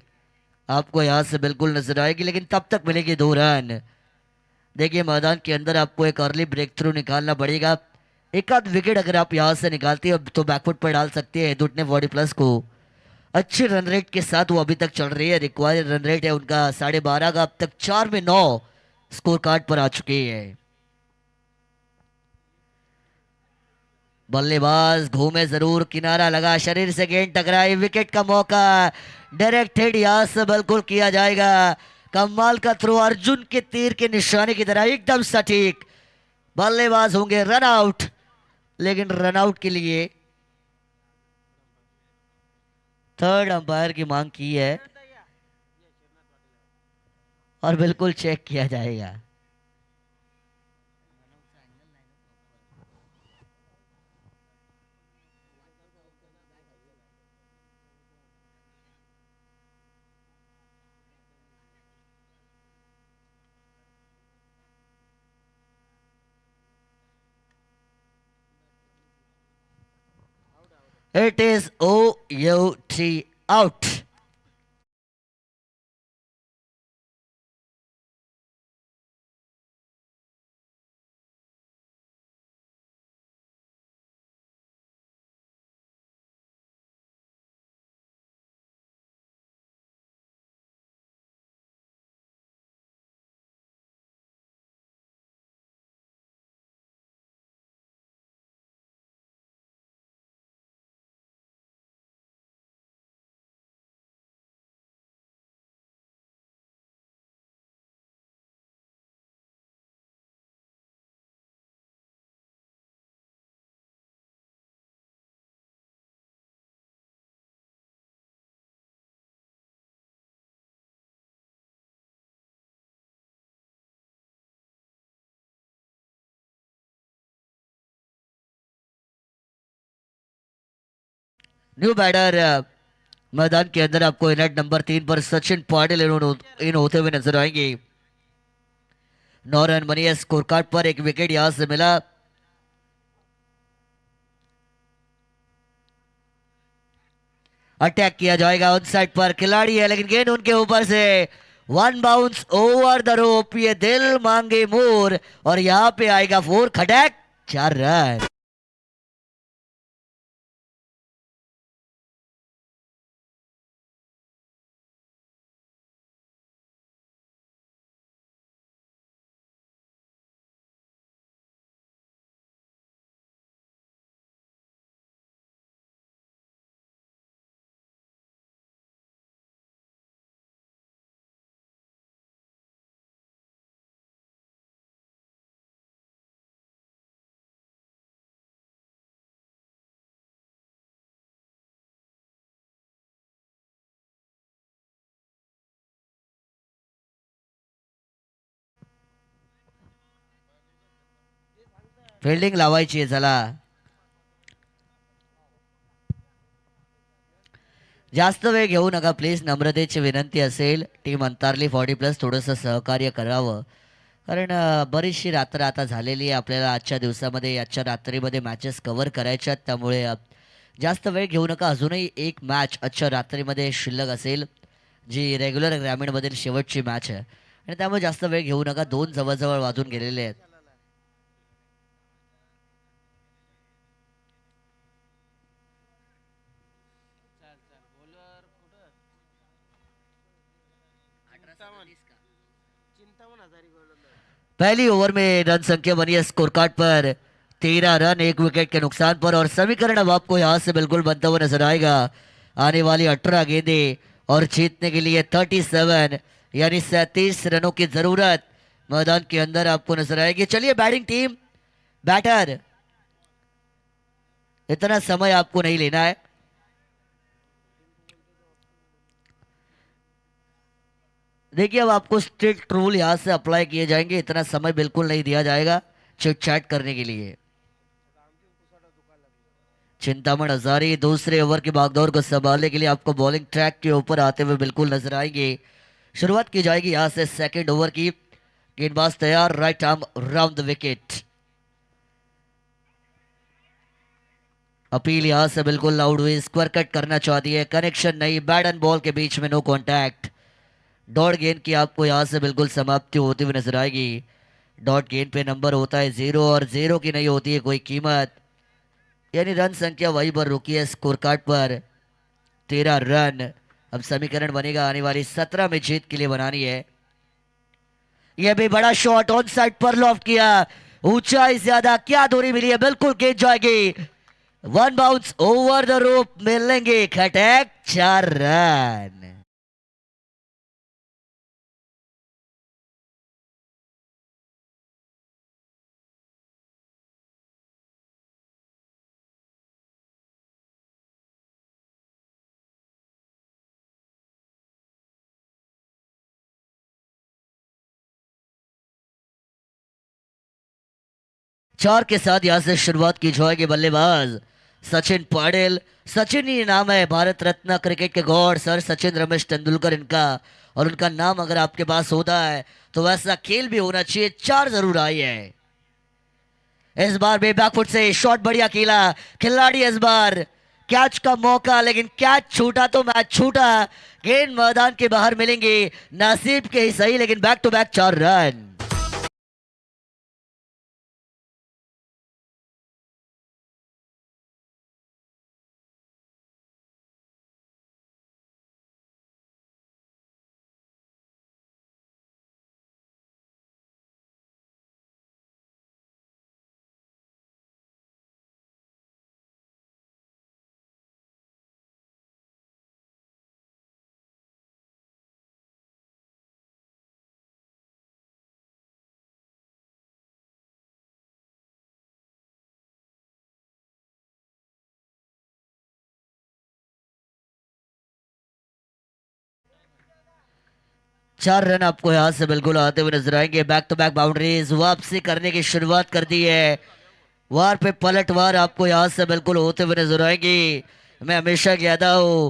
आपको यहां से बिल्कुल नजर आएगी, लेकिन तब तक मिलेगी 2 रन। देखिए मैदान के अंदर आपको एक अर्ली ब्रेक थ्रू निकालना पड़ेगा। एक आध विकेट अगर आप यहां से निकालती है तो बैकफुट पर डाल सकती है हेदुद ने बॉडी प्लस को। अच्छी रन रेट के साथ वो अभी तक चल रही है। रिक्वायर्ड रन रेट है उनका 12.5 का, अब तक 4 में 9 स्कोर कार्ड पर आ चुके हैं। बल्लेबाज घूमे जरूर, किनारा लगा, शरीर से गेंद टकराई, विकेट का मौका। डायरेक्ट हिट यहां से बिल्कुल किया जाएगा। कमाल का थ्रो, अर्जुन के तीर के निशाने की तरह एकदम सटीक। बल्लेबाज होंगे रन आउट, लेकिन रन आउट के लिए थर्ड अंपायर की मांग की है और बिल्कुल चेक किया जाएगा। It is OUT, out. New batter मैदान के अंदर आपको नेट नंबर 3 पर सचिन पाटिल इन होते हुए नजर आएंगे। 9 रन बनी है स्कोर कार्ड पर, एक विकेट यहां से मिला। अटैक किया जाएगा, ऑन साइड पर खिलाड़ी है लेकिन गेंद उनके ऊपर से one bounce over the rope. ये दिल मांगे मोर और यहां पे आएगा 4 खटैक, 4 रन। फिल्डिंग लावायची आहे, चला जास्त वेळ घेऊ नका प्लीज, नम्रतेची विनंती असेल। टीम अंतारली 40 प्लस थोडंसं सहकार्य करावं, कारण बरीचशी रात्र आता झालेली आहे आपल्याला। आजच्या दिवसामध्ये आजच्या रात्रीमध्ये मॅचेस कव्हर करायच्या आहेत, त्यामुळे जास्त वेळ घेऊ नका। अजूनही एक मॅच आजच्या रात्रीमध्ये शिल्लक असेल, जी रेग्युलर ग्रामीणमधील शेवटची मॅच आहे, आणि त्यामुळे जास्त वेळ घेऊ नका। 2 जवळजवळ वाजून गेलेले आहेत। पहली ओवर में रन संख्या बनी है स्कोर कार्ड पर 13 रन, 1 विकेट के नुकसान पर। और समीकरण अब आपको यहां से बिल्कुल बनता हुआ नजर आएगा। आने वाली 18 गेंदें और जीतने के लिए 37 यानी 37 रनों की जरूरत। मैदान के अंदर आपको नजर आएगी। चलिए बैटिंग टीम, बैटर, इतना समय आपको नहीं लेना है। देखिए अब आपको स्ट्रिक्ट रूल यहां से अप्लाई किए जाएंगे, इतना समय बिल्कुल नहीं दिया जाएगा चिट चैट करने के लिए। चिंतामण हजारी दूसरे ओवर की भागदौड़ को संभालने के लिए आपको बॉलिंग ट्रैक के ऊपर आते हुए बिल्कुल नजर आएंगे। शुरुआत की जाएगी यहां से सेकंड ओवर की। गेंदबाज तैयार, right arm round the wicket. Appeal यहां से बिल्कुल लाउड हुई, स्क्वायर कट करना चाहती है, कनेक्शन नहीं, बैट एंड बॉल के बीच में नो कॉन्टैक्ट। डॉट गेंद की आपको यहां से बिल्कुल समाप्ति होती हुई नजर आएगी। डॉट गेंद पे नंबर होता है 0 और 0 की नहीं होती है कोई कीमत, यानी रन संख्या वहीं पर रुकी है स्कोर कार्ड पर 13 रन। अब समीकरण बनेगा आने वाली 17 में जीत के लिए बनानी है। यह भी बड़ा शॉट ऑन साइड पर लॉफ्ट किया, ऊंचाई ज्यादा, क्या दूरी मिली है, बिल्कुल गेंद जाएगी। One bounce over the rope, मिलेंगे खटैक 4 रन। चार के साथ यहां से शुरुआत की जाएगी। बल्लेबाज सचिन पाटिल। सचिन ही नाम है, भारत रत्न क्रिकेट के गॉड सर सचिन रमेश तेंदुलकर इनका, और उनका नाम अगर आपके पास होता है तो वैसा खेल भी होना चाहिए। 4 जरूर आई है। इस बार भी बैकफुट से शॉट बढ़िया खेला खिलाड़ी, इस बार कैच का मौका, लेकिन कैच छूटा तो मैच छूटा। गेंद मैदान के बाहर मिलेंगे, नसीब के ही सही, लेकिन बैक टू बैक 4 रन। चार रन आपको यहां से बिल्कुल आते हुए नजर आएंगे। बैक टू बैक बाउंड्रीज वापसी करने की शुरुआत कर दी है। वार पे पलटवार आपको यहां से बिल्कुल होते हुए नजर आएंगी। मैं हमेशा कहता हूं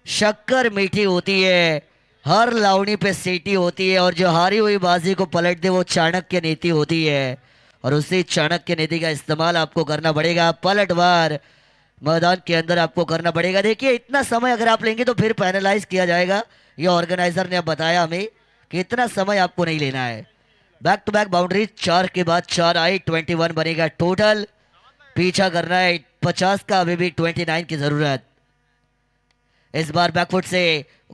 शक्कर मीठी होती है, हर लावणी पे सीटी होती है, और जो हारी हुई बाजी को पलट दे वो चाणक्य नीति होती है, और उसी चाणक्य नीति का इस्तेमाल आपको करना पड़ेगा। पलटवार मैदान के अंदर आपको करना पड़ेगा। देखिए इतना समय अगर आप लेंगे तो फिर पैनलाइज किया जाएगा। ये ऑर्गेनाइजर ने अब बताया हमें कि इतना समय आपको नहीं लेना है। बैक टू बैक बाउंड्री, 4 के बाद 4 आई, 21 बनेगा टोटल। पीछा करना है 50 का, अभी भी 29 की जरूरत। इस बार बैकफुट से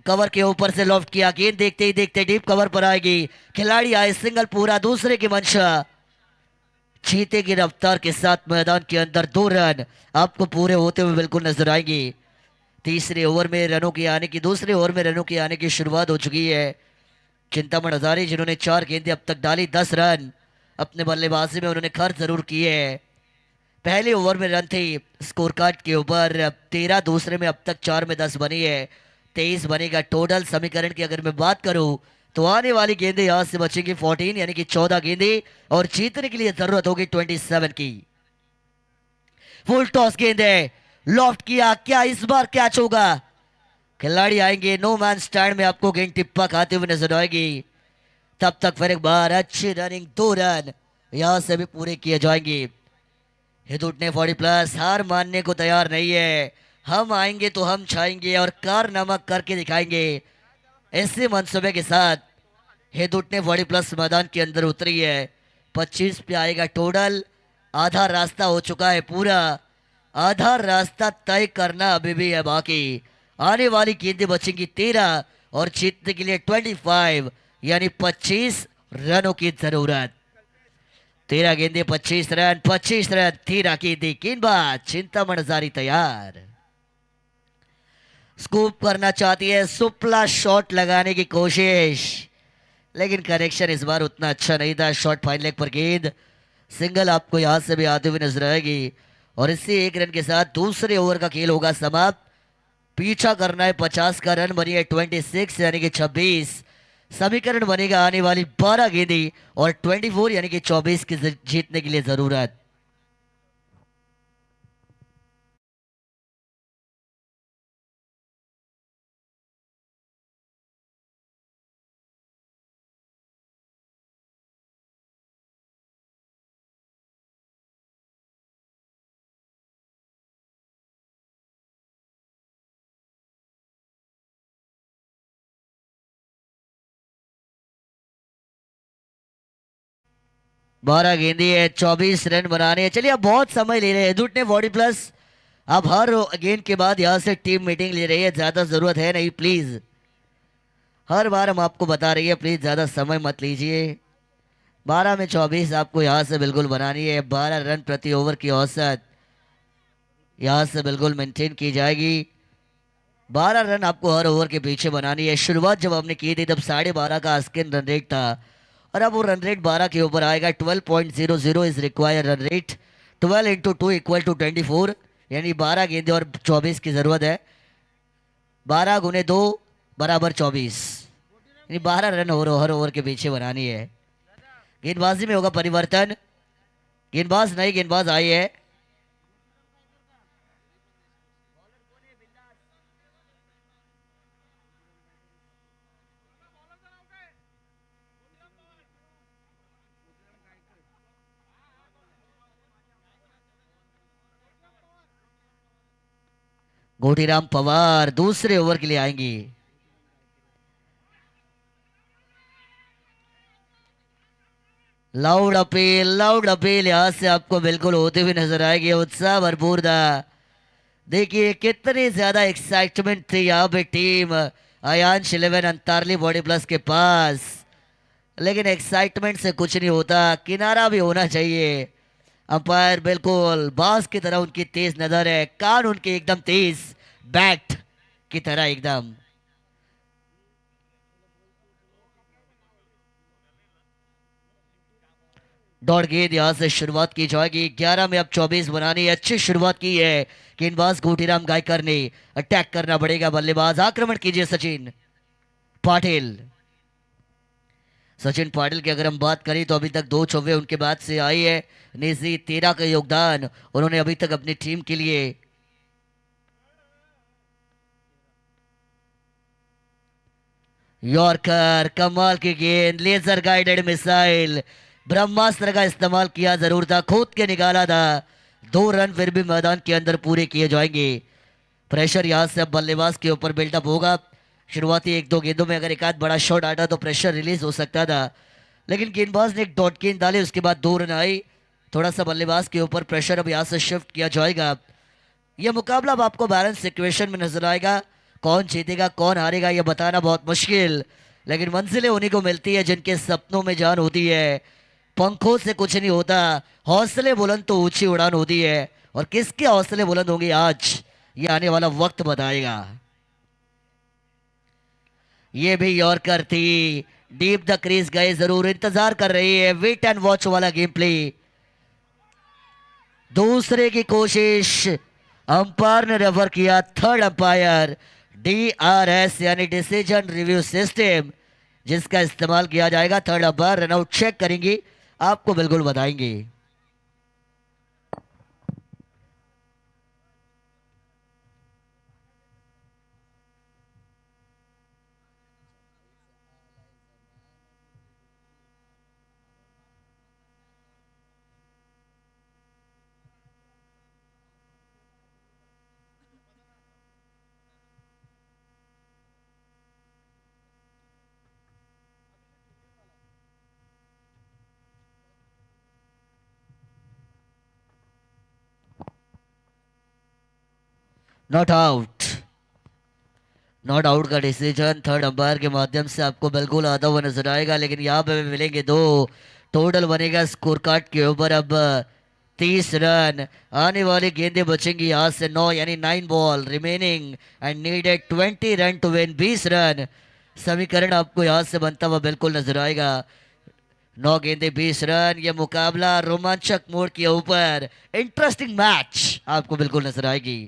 कवर के ऊपर से लॉफ्ट किया, गेंद देखते ही देखते डीप कवर पर आएगी। खिलाड़ी आए सिंगल पूरा, दूसरे की मंशा, चीते की रफ्तार के साथ मैदान के अंदर 2 रन आपको पूरे होते हुए बिल्कुल नजर आएंगे। तीसरे ओवर में रनों की आने की, दूसरे ओवर में रनों की आने की शुरुआत हो चुकी है। चिंतामण हजारी जिन्होंने 4 गेंदें अब तक डाली, 10 रन अपने बल्लेबाजी में उन्होंने खर्च जरूर किए हैं। पहले ओवर में रन थे स्कोर कार्ड के ऊपर 13, दूसरे में अब तक 4 में 10 बनी है, 23 बनेगा टोटल। समीकरण की अगर मैं बात करूं तो आने वाली गेंदें यहां से बचेंगी 14, यानी कि 14 गेंदें, और जीतने के लिए जरूरत होगी 27 की। फुल टॉस गेंद है, लॉफ्ट किया, क्या इस बार कैच होगा? खिलाड़ी आएंगे, नो मैन स्टैंड में आपको गेंद टिप्पा खाते हुए नजर आएगी। तब तक फिर एक बार अच्छी रनिंग, 2 रन यहां से भी पूरे किए जाएंगे। हिदुट ने 40+, हार मानने को तैयार नहीं है। हम आएंगे तो हम छाएंगे और कारनामा करके दिखाएंगे। ऐसे मनसूबे के साथ हिदुट ने 40+ मैदान के अंदर उतरी है। 25 पे आएगा टोटल। आधा रास्ता हो चुका है पूरा, आधा रास्ता तय करना अभी भी है बाकी। आने वाली गेंदें बचेंगी 13, और जीतने के लिए 25, यानी 25 रनों की जरूरत। 13 गेंदें 25 रन, 25 रन 13 गेंदें। गेंदबाज चिंतामण हजारी तैयार, स्कूप करना चाहती है, सुपला शॉट लगाने की कोशिश। लेकिन करेक्शन इस बार उतना अच्छा नहीं था। शॉट फाइन लेग पर गेंद, सिंगल आपको यहाँ से भी आते हुए नजर आएगी और इसी एक रन के साथ दूसरे ओवर का खेल होगा समाप्त। पीछा करना है 50 का, रन बनी है 26 यानी कि 26। समीकरण बनेगा आने वाली 12 गेंदें और 24 यानी कि 24 की जीतने के लिए जरूरत। बारह गेंदी है, 24 रन बनाने हैं। चलिए अब बहुत समय ले रहे हैं दुट ने बॉडी प्लस। अब हर गेंद के बाद यहाँ से टीम मीटिंग ले रही है, ज्यादा जरूरत है नहीं प्लीज। हर बार हम आपको बता रही है प्लीज ज्यादा समय मत लीजिए। 12 में 24 आपको यहाँ से बिल्कुल बनानी है। 12 रन प्रति ओवर की औसत यहाँ से बिल्कुल मेंटेन की जाएगी। 12 रन आपको हर ओवर के पीछे बनानी है। शुरुआत जब हमने की थी तब 12.5 का आस्किन रन रेट था और अब वो रन रेट 12 के ऊपर आएगा। 12.00 is required run rate. 12 into 2 equal to 24 यानी 12 गेंदे और 24 की जरूरत है। 12 गुने 2 बराबर 24 यानी 12 रन हर ओवर के पीछे बनानी है। गेंदबाजी में होगा परिवर्तन। गेंदबाज नई गेंदबाज आई है। गोटीराम पवार दूसरे ओवर के लिए आएंगी। लाउड अपील यहां से आपको बिल्कुल होते हुए नजर आएगी। उत्साह भरपूर था। देखिए कितनी ज्यादा एक्साइटमेंट थी यहाँ पे टीम आयांश 11 अंतारली बॉडी प्लस के पास, लेकिन एक्साइटमेंट से कुछ नहीं होता, किनारा भी होना चाहिए। अंपायर बिल्कुल बास की तरह उनकी तेज नजर है, कान उनके एकदम तेज, बैट की तरह एकदम। दौड़ गेंद यहां से शुरुआत की जाएगी। 11 में अब 24 बनानी है। अच्छी शुरुआत की है गेंदबाज गोटीराम गायकर ने। अटैक करना पड़ेगा बल्लेबाज। आक्रमण कीजिए सचिन पाटिल। सचिन पाटिल की अगर हम बात करें तो अभी तक 2 चौवे उनके बाद से आई है। निजी 13 का योगदान उन्होंने अभी तक अपनी टीम के लिए। यॉर्कर कमाल की गेंद, लेजर गाइडेड मिसाइल, ब्रह्मास्त्र का इस्तेमाल किया जरूर था, खोद के निकाला था। 2 रन फिर भी मैदान के अंदर पूरे किए जाएंगे। प्रेशर यहां से अब बल्लेबाज के ऊपर बिल्डअप होगा। शुरुआती 1-2 गेंदों में अगर एक आध बड़ा शॉट आता तो प्रेशर रिलीज हो सकता था, लेकिन गेंदबाज ने एक डॉट गेंद डाली, उसके बाद 2 रन आई। थोड़ा सा बल्लेबाज के ऊपर प्रेशर अब यहाँ से शिफ्ट किया जाएगा। यह मुकाबला अब आपको बैलेंस सिचुएशन में नजर आएगा। कौन जीतेगा कौन हारेगा यह बताना बहुत मुश्किल, लेकिन मंजिलें उन्हीं को मिलती है जिनके सपनों में जान होती है। पंखों से कुछ नहीं होता, हौसले बुलंद तो ऊंची उड़ान होती है, और किसके हौसले बुलंद होंगे आज ये आने वाला वक्त बताएगा। ये भी यॉर्कर थी, डीप द क्रीज गए जरूर, इंतजार कर रही है, वेट एंड वॉच वाला गेम प्ले। दूसरे की कोशिश, अंपायर ने रेफर किया, थर्ड अंपायर DRS यानी डिसीजन रिव्यू सिस्टम जिसका इस्तेमाल किया जाएगा। थर्ड अंपायर रनआउट चेक करेंगे, आपको बिल्कुल बताएंगे। नॉट आउट, नॉट आउट का डिसीजन थर्ड अंपायर के माध्यम से आपको बिल्कुल आता हुआ नजर आएगा, लेकिन यहाँ पे मिलेंगे 2। टोटल बनेगा स्कोर कार्ड के ऊपर अब 30 रन। आने वाली गेंदें बचेंगी यहाँ से 9 यानी 9 ball remaining and needed 20 run to win. 20 run समीकरण आपको यहाँ से बनता हुआ बिल्कुल नजर आएगा। 9 गेंदे 20 रन। यह मुकाबला रोमांचक मोड़ के ऊपर इंटरेस्टिंग मैच आपको बिल्कुल नजर आएगी।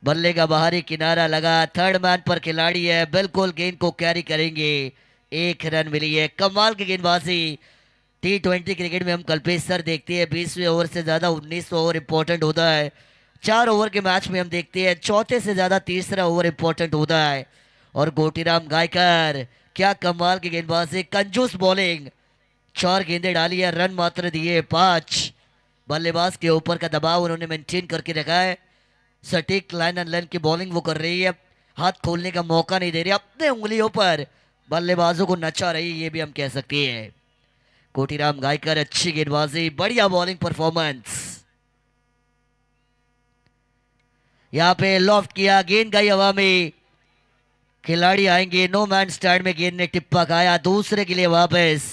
बल्ले का बाहरी किनारा लगा, थर्ड मैन पर खिलाड़ी है, बिल्कुल गेंद को कैरी करेंगे। 1 रन मिली है। कमाल की गेंदबाजी। T20 क्रिकेट में हम कल्पेश सर देखते हैं 20वें ओवर से ज्यादा 19वां ओवर इंपॉर्टेंट होता है। 4 ओवर के मैच में हम देखते हैं चौथे से ज्यादा तीसरा ओवर इंपॉर्टेंट होता है। और गोटीराम गायकर क्या कमाल की गेंदबाजी, कंजूस बॉलिंग। 4 गेंदें डाली है, रन मात्र दिए 5। बल्लेबाज के ऊपर का दबाव उन्होंने मेंटेन करके रखा है। सटीक लाइन एंड लाइन की बॉलिंग वो कर रही है, हाथ खोलने का मौका नहीं दे रही, अपने उंगलियों पर बल्लेबाजों को नचा रही है, ये भी हम कह सकते हैं। कोटीराम गायकर अच्छी गेंदबाजी, बढ़िया बॉलिंग परफॉर्मेंस। यहाँ पे लॉफ्ट किया, गेंद गई हवा में, खिलाड़ी आएंगे। नो मैन स्टैंड में गेंद ने टिप्पा खाया, दूसरे के लिए वापस।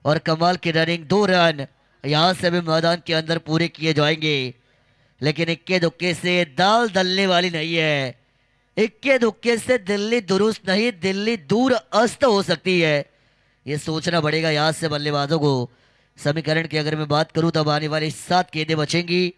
और कमाल की रनिंग, 2 रन यहां से भी मैदान के अंदर पूरे किए जाएंगे। लेकिन इक्के दुक्के से दाल दलने वाली नहीं है। इक्के दुक्के से दिल्ली दुरुस्त नहीं, दिल्ली दूर अस्त हो सकती है, ये सोचना पड़ेगा यहाँ से बल्लेबाजों को। समीकरण की अगर मैं बात करूं तब आने वाली 7 गेंदें बचेंगी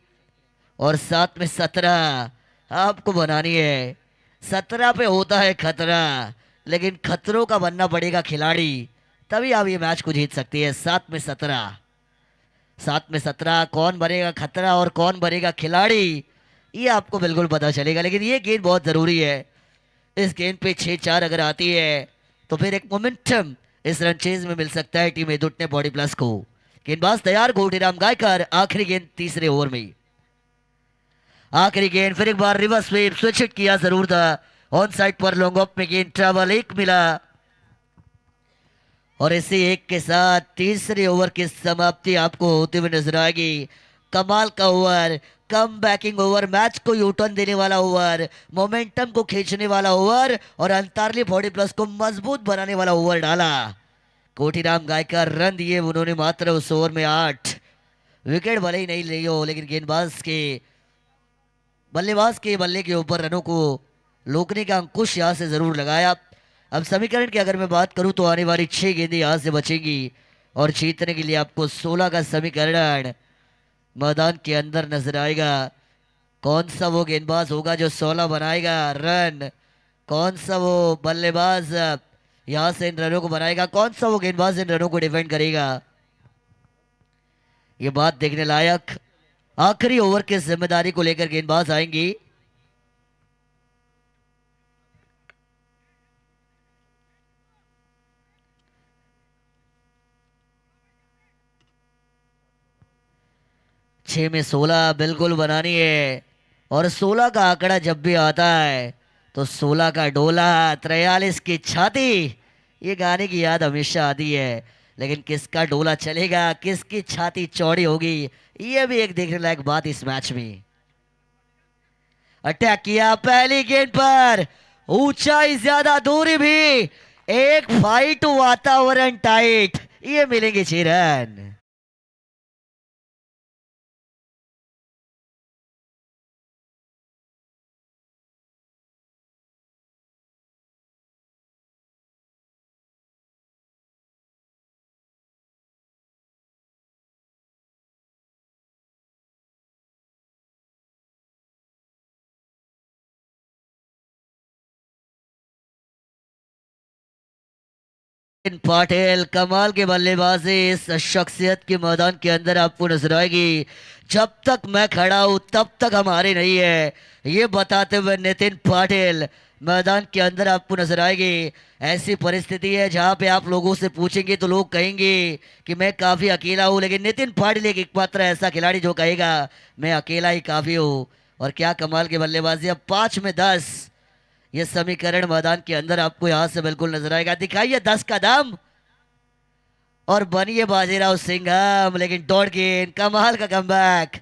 और 7 में 17 आपको बनानी है। 17 पे होता है खतरा, लेकिन खतरों का बनना पड़ेगा खिलाड़ी, तभी आप ये मैच को जीत सकती है। 7 में 17, 7 में 17 कौन बनेगा खतरा और कौन बनेगा खिलाड़ी, ये आपको बिल्कुल पता चलेगा। लेकिन ये गेंद बहुत जरूरी है। इस गेंद पे 6-4 अगर आती है तो फिर एक मोमेंटम इस रन चेज में मिल सकता है टीम एदुट ने बॉडी प्लस को। गेंदबाज तैयार, गोटीराम गायकर। आखिरी गेंद तीसरे ओवर में, आखिरी गेंद। फिर एक बार रिवर्स स्वीप, स्विच हिट किया जरूर था, ऑन साइड पर लॉन्ग ऑफ में गेंद ट्रैवल 1 मिला। और इसी 1 के साथ तीसरे ओवर की समाप्ति आपको होते हुए नजर आएगी। कमाल का ओवर, कम बैकिंग ओवर, मैच को यूटर्न देने वाला ओवर, मोमेंटम को खींचने वाला ओवर और अंतरली बॉडी प्लस को मजबूत बनाने वाला ओवर डाला। कोटीराम गायकर रन दिए उन्होंने मात्र उस ओवर में 8। विकेट भले ही नहीं ली हो, लेकिन बल्लेबाज के बल्ले के ऊपर रनों को रोकने का अंकुश यहां से जरूर लगाया। अब समीकरण की अगर मैं बात करूं तो आने वाली 6 गेंदें यहां से बचेंगी और जीतने के लिए आपको 16 का समीकरण मैदान के अंदर नजर आएगा। कौन सा वो गेंदबाज होगा जो 16 बनाएगा रन, कौन सा वो बल्लेबाज यहां से इन रनों को बनाएगा, कौन सा वो गेंदबाज इन रनों को डिफेंड करेगा, ये बात देखने लायक। आखिरी ओवर की जिम्मेदारी को लेकर गेंदबाज आएंगी। छह में 16 बिल्कुल बनानी है। और 16 का आंकड़ा जब भी आता है तो 16 का डोला 43 की छाती, ये गाने की याद हमेशा आती है। लेकिन किसका डोला चलेगा, किसकी छाती चौड़ी होगी, ये भी एक देखने लायक बात इस मैच में। अटैक किया पहली गेंद पर, ऊंचाई ज्यादा, दूरी भी, एक फाइट, वातावरण टाइट, ये मिलेंगे 6 रन। पाटिल कमाल के बल्लेबाजी इस शख्सियत के मैदान के अंदर आपको नजर आएगी। जब तक मैं खड़ा हूं तब तक हमारे नहीं है, ये बताते हुए नितिन पाटिल मैदान के अंदर आपको नजर आएगी। ऐसी परिस्थिति है जहां पे आप लोगों से पूछेंगे तो लोग कहेंगे कि मैं काफी अकेला हूं, लेकिन नितिन पाटिल एक एकमात्र ऐसा खिलाड़ी जो कहेगा मैं अकेला ही काफी हूं। और क्या कमाल की बल्लेबाजी। अब 5 में 10, ये समीकरण मैदान के अंदर आपको यहां से बिल्कुल नजर आएगा। दिखाइए 10 का दम और बनिए बाजीराव सिंघम। लेकिन डॉट गेंद, कमाल का कमबैक,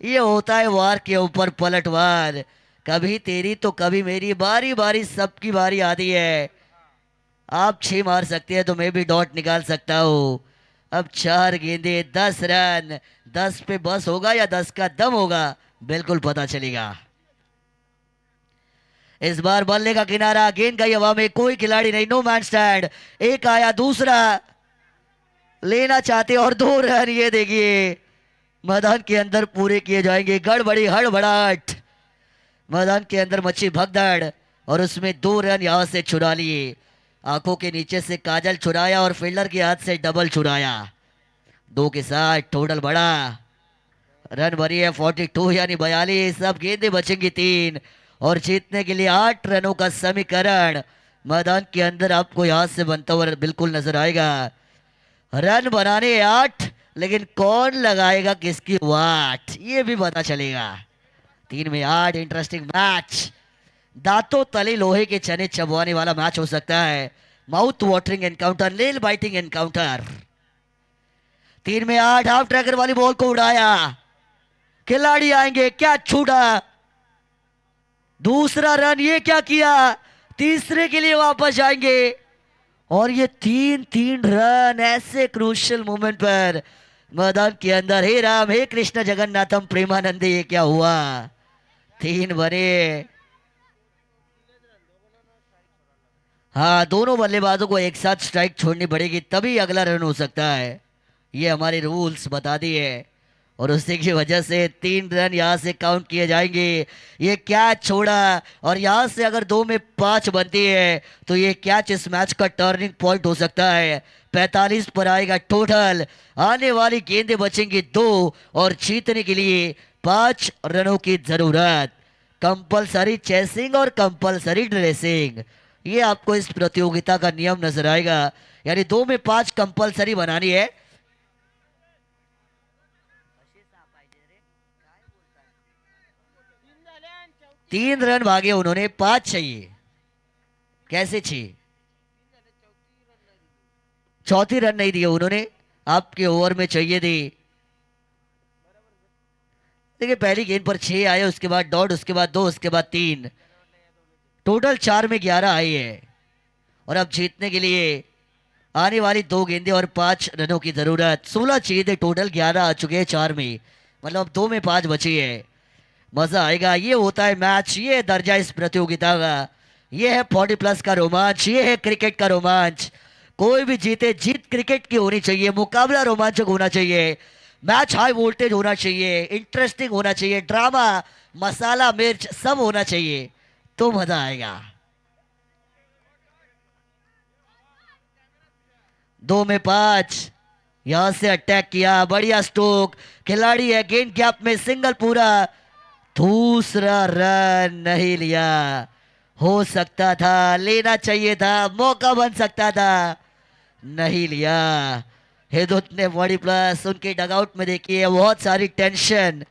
ये होता है वार के ऊपर पलटवार। कभी तेरी तो कभी मेरी, बारी बारी सबकी बारी आती है। आप 6 मार सकते हैं तो मैं भी डॉट निकाल सकता हूं। अब 4 गेंदे 10 रन, 10 पे बस होगा या 10 का दम होगा, बिल्कुल पता चलेगा। इस बार बल्ले का किनारा, गेंद गई हवा में, कोई खिलाड़ी नहीं, नो मैन स्टैंड। एक आया, दूसरा लेना चाहते और 2 रन। ये देखिए मैदान के अंदर पूरे किए जाएंगे। गड़बड़ी हड़बड़ाहट, मैदान के अंदर मची भगदड़ और उसमें 2 रन यहां से चुरा लिए। आंखों के नीचे से काजल चुराया और फील्डर के हाथ से डबल चुराया। 2 के साथ टोटल बड़ा रन भरी है 42 यानी 42। अब गेंदें बचेंगी 3 और जीतने के लिए 8 रनों का समीकरण मैदान के अंदर आपको यहां से बनता हुआ बिल्कुल नजर आएगा। रन बनाने 8, लेकिन कौन लगाएगा किसकी वाट ये भी पता चलेगा। 3 में 8, इंटरेस्टिंग मैच, दांतों तले लोहे के चने चबवाने वाला मैच हो सकता है। Mouth watering encounter, nail biting encounter. 3 में 8, हाफ ट्रैकर वाली बॉल को उड़ाया, खिलाड़ी आएंगे, क्या छूटा, दूसरा रन, ये क्या किया, तीसरे के लिए वापस आएंगे और ये 3 रन ऐसे क्रूशियल मोमेंट पर मैदान के अंदर। हे राम, हे कृष्ण जगन्नाथम प्रेमानंदे, ये क्या हुआ। 3 बने। हाँ, दोनों बल्लेबाजों को एक साथ स्ट्राइक छोड़नी पड़ेगी तभी अगला रन हो सकता है। ये हमारे रूल्स बता दिए और उसी की वजह से 3 रन यहाँ से काउंट किए जाएंगे। ये कैच छोड़ा और यहाँ से अगर 2 में 5 बनती है तो ये कैच इस मैच का टर्निंग पॉइंट हो सकता है। 45 पर आएगा टोटल। आने वाली गेंदें बचेंगी 2 और जीतने के लिए 5 रनों की जरूरत। कंपलसरी चेसिंग और कंपलसरी ड्रेसिंग, ये आपको इस प्रतियोगिता का नियम नजर आएगा। यानी 2 में 5 कंपलसरी बनानी है। तीन रन भागे उन्होंने, 5 चाहिए। कैसे चाहिए, चौथी रन नहीं दिए उन्होंने, आपके ओवर में चाहिए थी। देखिए पहली गेंद पर 6 आए, उसके बाद डॉट, उसके बाद 2, उसके बाद 3, टोटल 4 में 11 आई है। और अब जीतने के लिए आने वाली 2 गेंदें और 5 रनों की जरूरत। 16 चाहिए थे, टोटल 11 आ चुके हैं 4 में, मतलब अब 2 में 5 बची है। मजा आएगा। ये होता है मैच, ये है दर्जा इस प्रतियोगिता का, ये है 40+ का रोमांच, ये है क्रिकेट का रोमांच। कोई भी जीते, जीत क्रिकेट की होनी चाहिए, मुकाबला रोमांचक होना चाहिए, मैच हाई वोल्टेज होना चाहिए, इंटरेस्टिंग होना चाहिए, ड्रामा, मसाला, मिर्च सब होना चाहिए, तो मजा आएगा। 2 में 5, यहां से अटैक किया, बढ़िया स्ट्रोक, खिलाड़ी है, गेंद गैप में सिंगल पूरा, दूसरा रन नहीं लिया। हो सकता था, लेना चाहिए था, मौका बन सकता था, नहीं लिया। हेदुत ने 40+। उनके डगआउट में देखिए बहुत सारी टेंशन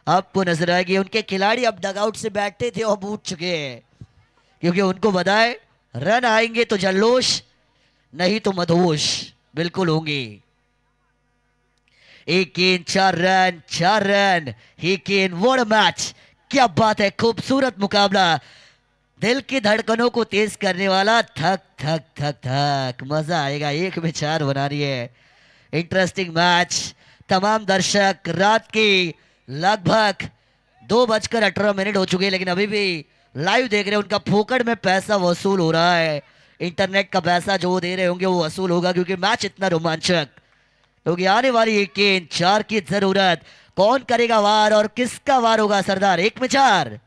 आपको नजर आएगी। उनके खिलाड़ी अब डगआउट से बैठते थे और उठ चुके हैं, क्योंकि उनको बताए रन आएंगे तो जल्लोश, नहीं तो मदहोश बिल्कुल होंगे। एक गेंद 4 रन, 4 रन, ही गेंद, व्हाट अ मैच, क्या बात है, खूबसूरत मुकाबला, दिल की धड़कनों को तेज करने वाला, थक थक थक थक, मजा आएगा। 1 में 4 बना रही है, इंटरेस्टिंग मैच। तमाम दर्शक, रात की लगभग 2:18 हो चुके हैं, लेकिन अभी भी लाइव देख रहे हैं, उनका फोकट में पैसा वसूल हो रहा है। इंटरनेट का पैसा जो दे रहे होंगे वो वसूल होगा, क्योंकि मैच इतना रोमांचक। क्योंकि आने वाली 1 गेंद 4 की जरूरत, कौन करेगा वार और किसका वार होगा सरदार। 1 में 4,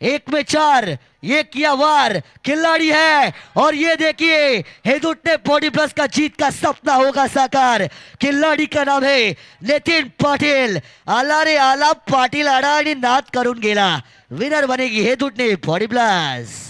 1 में 4, ये किया वार, खिलाड़ी है और ये देखिए हेदुट ने 40+ का जीत का सपना होगा साकार। खिलाड़ी का नाम है नितिन पाटिल। आला रे आला पाटिल आड़ा आणि नाद करून गेला। विनर बनेगी हेदुट ने 40+।